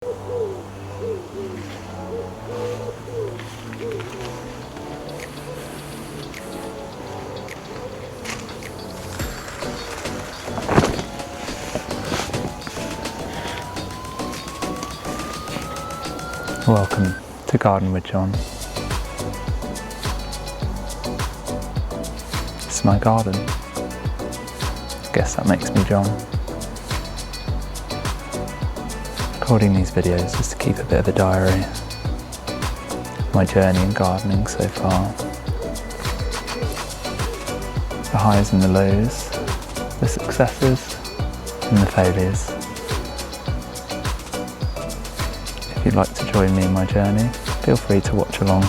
Welcome to Garden with John. It's my garden. Guess that makes me John. Recording these videos is to keep a bit of a diary of my journey in gardening so far. The highs and the lows, the successes and the failures. If you'd like to join me in my journey, feel free to watch along.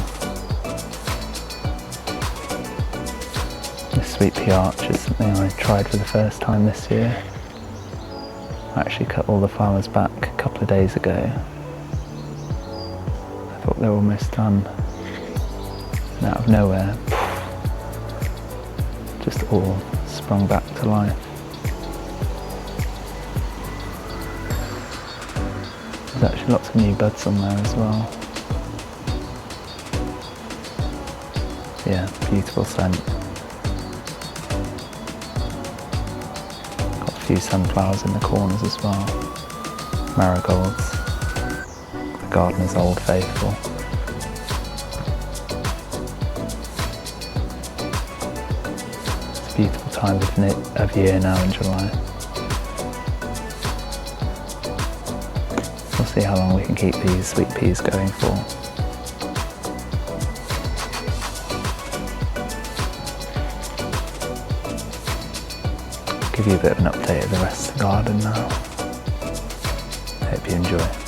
This sweet pea arch is something I tried for the first time this year. I actually cut all the flowers back a couple of days ago. I thought they were almost done. And out of nowhere, just all sprung back to life. There's actually lots of new buds on there as well. Yeah, beautiful scent. Got a few sunflowers in the corners as well. Marigolds. The gardener's old faithful. It's a beautiful time of year now in July. We'll see how long we can keep these sweet peas going for. I'll give you a bit of an update of the rest of the garden now. Hope you enjoy.